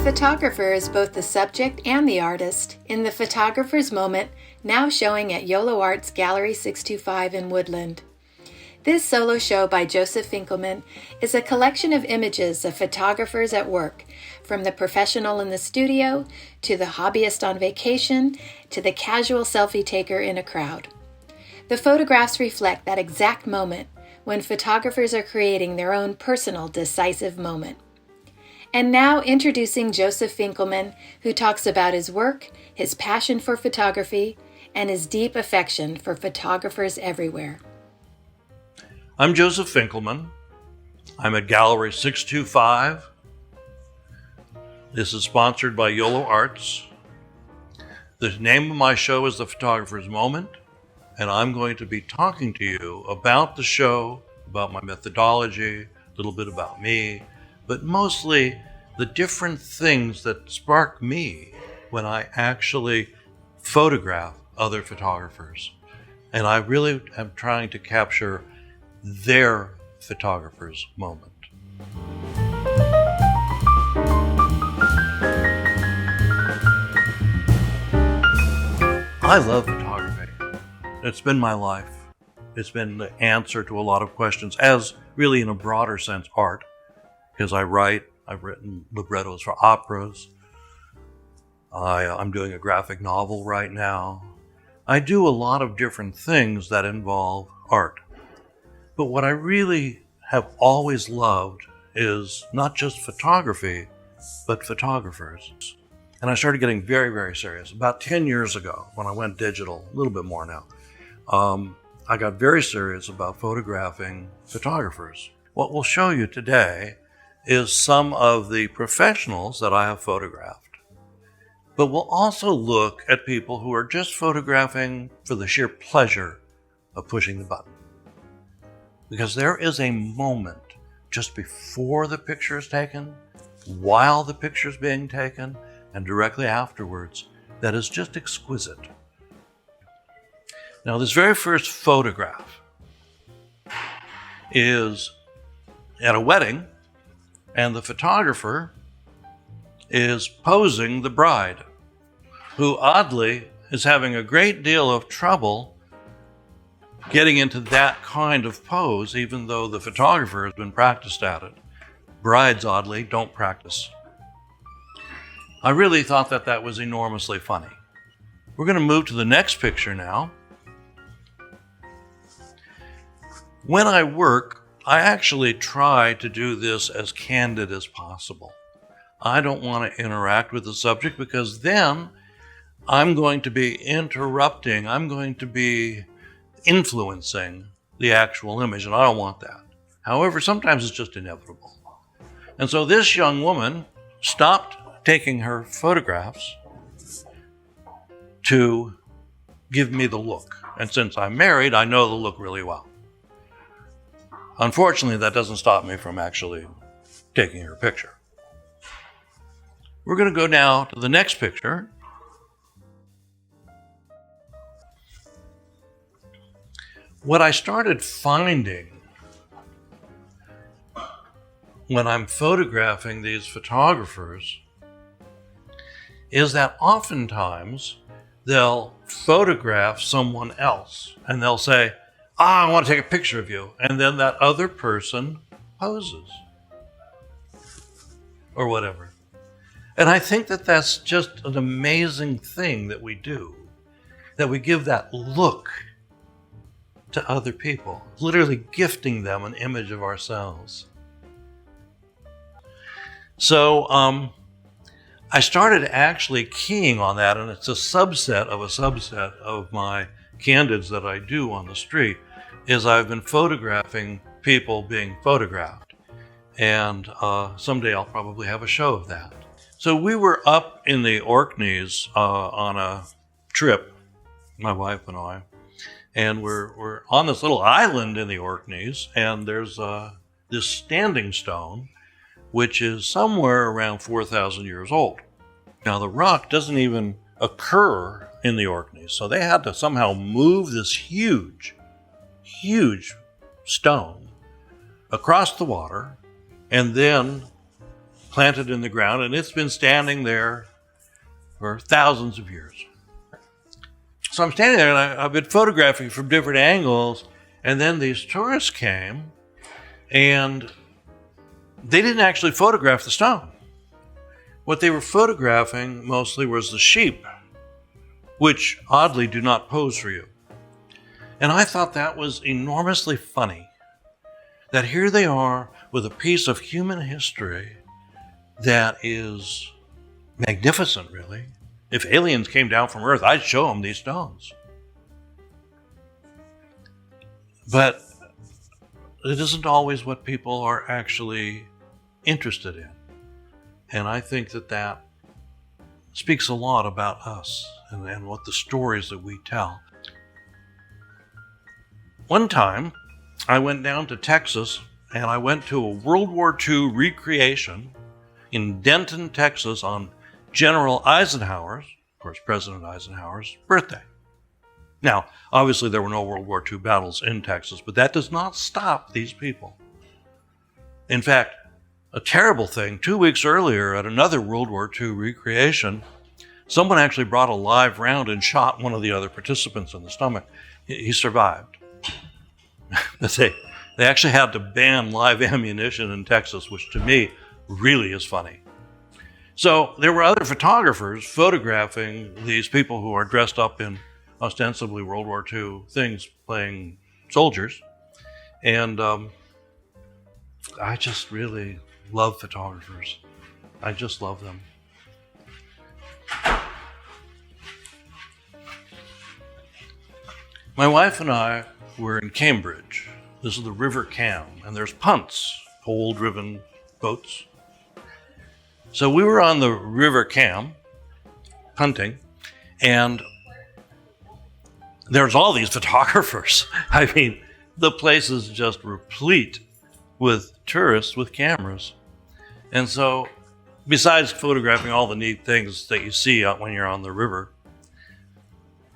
photographer is both the subject and the artist in The Photographer's Moment, now showing at YOLO Arts Gallery 625 in Woodland. This solo show by Joseph Finkleman is a collection of images of photographers at work, from the professional in the studio, to the hobbyist on vacation, to the casual selfie taker in a crowd. The photographs reflect that exact moment when photographers are creating their own personal decisive moment. And now introducing Joseph Finkleman, who talks about his work, his passion for photography, and his deep affection for photographers everywhere. I'm Joseph Finkleman. I'm at Gallery 625. This is sponsored by YOLO Arts. The name of my show is The Photographer's Moment, and I'm going to be talking to you about the show, about my methodology, a little bit about me, but mostly the different things that spark me when I actually photograph other photographers. And I really am trying to capture their photographer's moment. I love photography. It's been my life. It's been the answer to a lot of questions, as really in a broader sense, art. Because I've written librettos for operas. I'm doing a graphic novel right now. I do a lot of different things that involve art. But what I really have always loved is not just photography, but photographers. And I started getting very, very serious. About 10 years ago, when I went digital, a little bit more now, I got very serious about photographing photographers. What we'll show you today is some of the professionals that I have photographed. But we'll also look at people who are just photographing for the sheer pleasure of pushing the button. Because there is a moment just before the picture is taken, while the picture is being taken, and directly afterwards that is just exquisite. Now, this very first photograph is at a wedding, and the photographer is posing the bride, who oddly is having a great deal of trouble getting into that kind of pose, even though the photographer has been practiced at it. Brides, oddly, don't practice. I really thought that was enormously funny. We're going to move to the next picture now. When I work, I actually try to do this as candid as possible. I don't want to interact with the subject because then I'm going to be interrupting, I'm going to be influencing the actual image, and I don't want that. However, sometimes it's just inevitable. And so this young woman stopped taking her photographs to give me the look. And since I'm married, I know the look really well. Unfortunately, that doesn't stop me from actually taking her picture. We're going to go now to the next picture. What I started finding when I'm photographing these photographers is that oftentimes they'll photograph someone else and they'll say, I want to take a picture of you. And then that other person poses or whatever. And I think that's just an amazing thing that we do, that we give that look to other people, literally gifting them an image of ourselves. So I started actually keying on that, and it's a subset of my candids that I do on the street, is I've been photographing people being photographed. And someday I'll probably have a show of that. So we were up in the Orkneys on a trip, my wife and I, and we're on this little island in the Orkneys, and there's this standing stone, which is somewhere around 4,000 years old. Now the rock doesn't even occur in the Orkneys, so they had to somehow move this huge stone across the water and then planted in the ground, and it's been standing there for thousands of years. So I'm standing there, and I've been photographing from different angles, and then these tourists came, and they didn't actually photograph the stone. What they were photographing mostly was the sheep, which oddly do not pose for you. And I thought that was enormously funny, that here they are with a piece of human history that is magnificent, really. If aliens came down from Earth, I'd show them these stones. But it isn't always what people are actually interested in. And I think that speaks a lot about us and what the stories that we tell. One time, I went down to Texas, and I went to a World War II recreation in Denton, Texas, on General Eisenhower's, of course, President Eisenhower's birthday. Now, obviously there were no World War II battles in Texas, but that does not stop these people. In fact, a terrible thing, 2 weeks earlier at another World War II recreation, someone actually brought a live round and shot one of the other participants in the stomach. He survived. They actually had to ban live ammunition in Texas, which to me really is funny. So there were other photographers photographing these people who are dressed up in ostensibly World War II things, playing soldiers. And I just really love photographers. I just love them. My wife and I were in Cambridge. This is the River Cam, and there's punts, pole-driven boats. So we were on the River Cam, punting, and there's all these photographers. I mean, the place is just replete with tourists with cameras. And so, besides photographing all the neat things that you see out when you're on the river,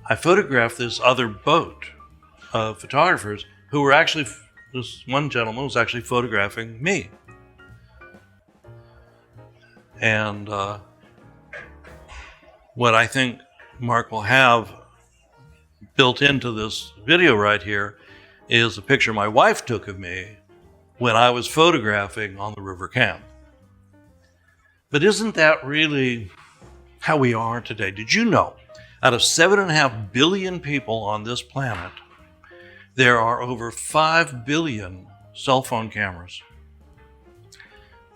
I photographed this other boat of photographers who were actually, this one gentleman was actually photographing me. And what I think Mark will have built into this video right here is a picture my wife took of me when I was photographing on the River Cam. But isn't that really how we are today? Did you know, out of 7.5 billion people on this planet, there are over 5 billion cell phone cameras.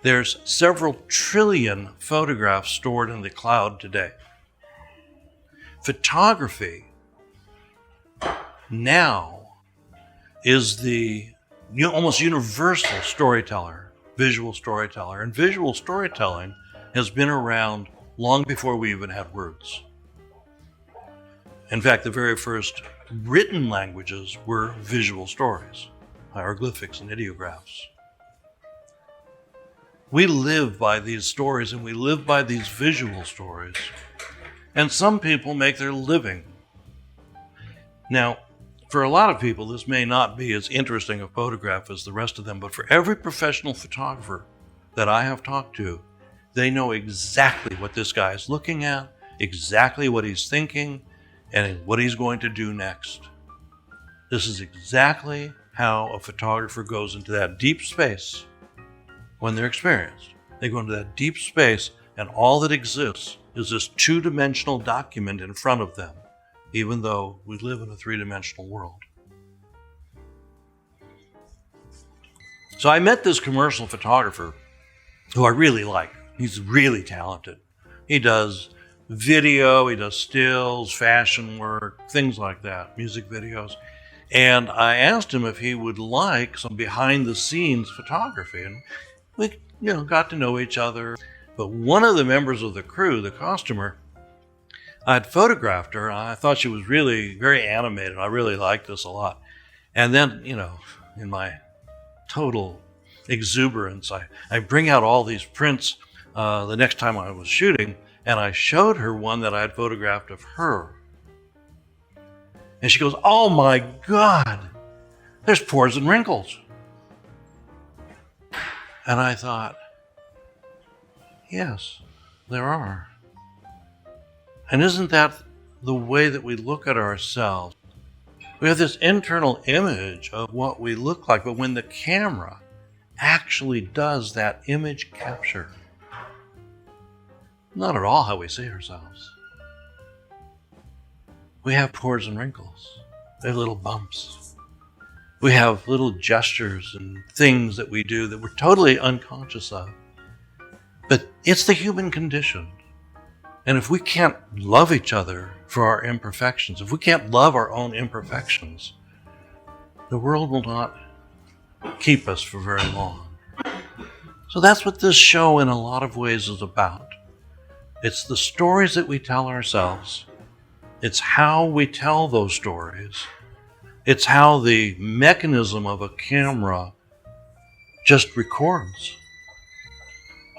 There's several trillion photographs stored in the cloud today. Photography now is the almost universal storyteller, visual storyteller. And visual storytelling has been around long before we even had words. In fact, the very first written languages were visual stories, hieroglyphics and ideographs. We live by these stories, and we live by these visual stories. And some people make their living. Now, for a lot of people, this may not be as interesting a photograph as the rest of them, but for every professional photographer that I have talked to, they know exactly what this guy is looking at, exactly what he's thinking, and what he's going to do next. This is exactly how a photographer goes into that deep space when they're experienced. They go into that deep space, and all that exists is this two-dimensional document in front of them, even though we live in a three-dimensional world. So I met this commercial photographer who I really like. He's really talented. He does video, he does stills, fashion work, things like that, music videos. And I asked him if he would like some behind-the-scenes photography. And we, got to know each other. But one of the members of the crew, the costumer, I'd photographed her, and I thought she was really very animated. I really liked this a lot. And then, in my total exuberance, I bring out all these prints the next time I was shooting, and I showed her one that I had photographed of her. And she goes, "Oh my God, there's pores and wrinkles." And I thought, Yes, there are. And isn't that the way that we look at ourselves? We have this internal image of what we look like, but when the camera actually does that image capture, not at all how we see ourselves. We have pores and wrinkles. We have little bumps. We have little gestures and things that we do that we're totally unconscious of. But it's the human condition. And if we can't love each other for our imperfections, if we can't love our own imperfections, the world will not keep us for very long. So that's what this show in a lot of ways is about. It's the stories that we tell ourselves. It's how we tell those stories. It's how the mechanism of a camera just records.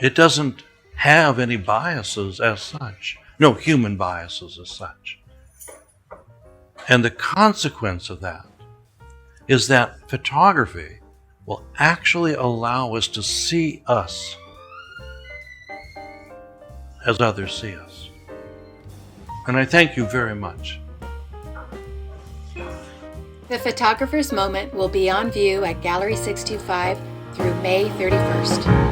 It doesn't have any biases as such. No human biases as such. And the consequence of that is that photography will actually allow us to see us as others see us. And I thank you very much. The Photographer's Moment will be on view at Gallery 625 through May 31st.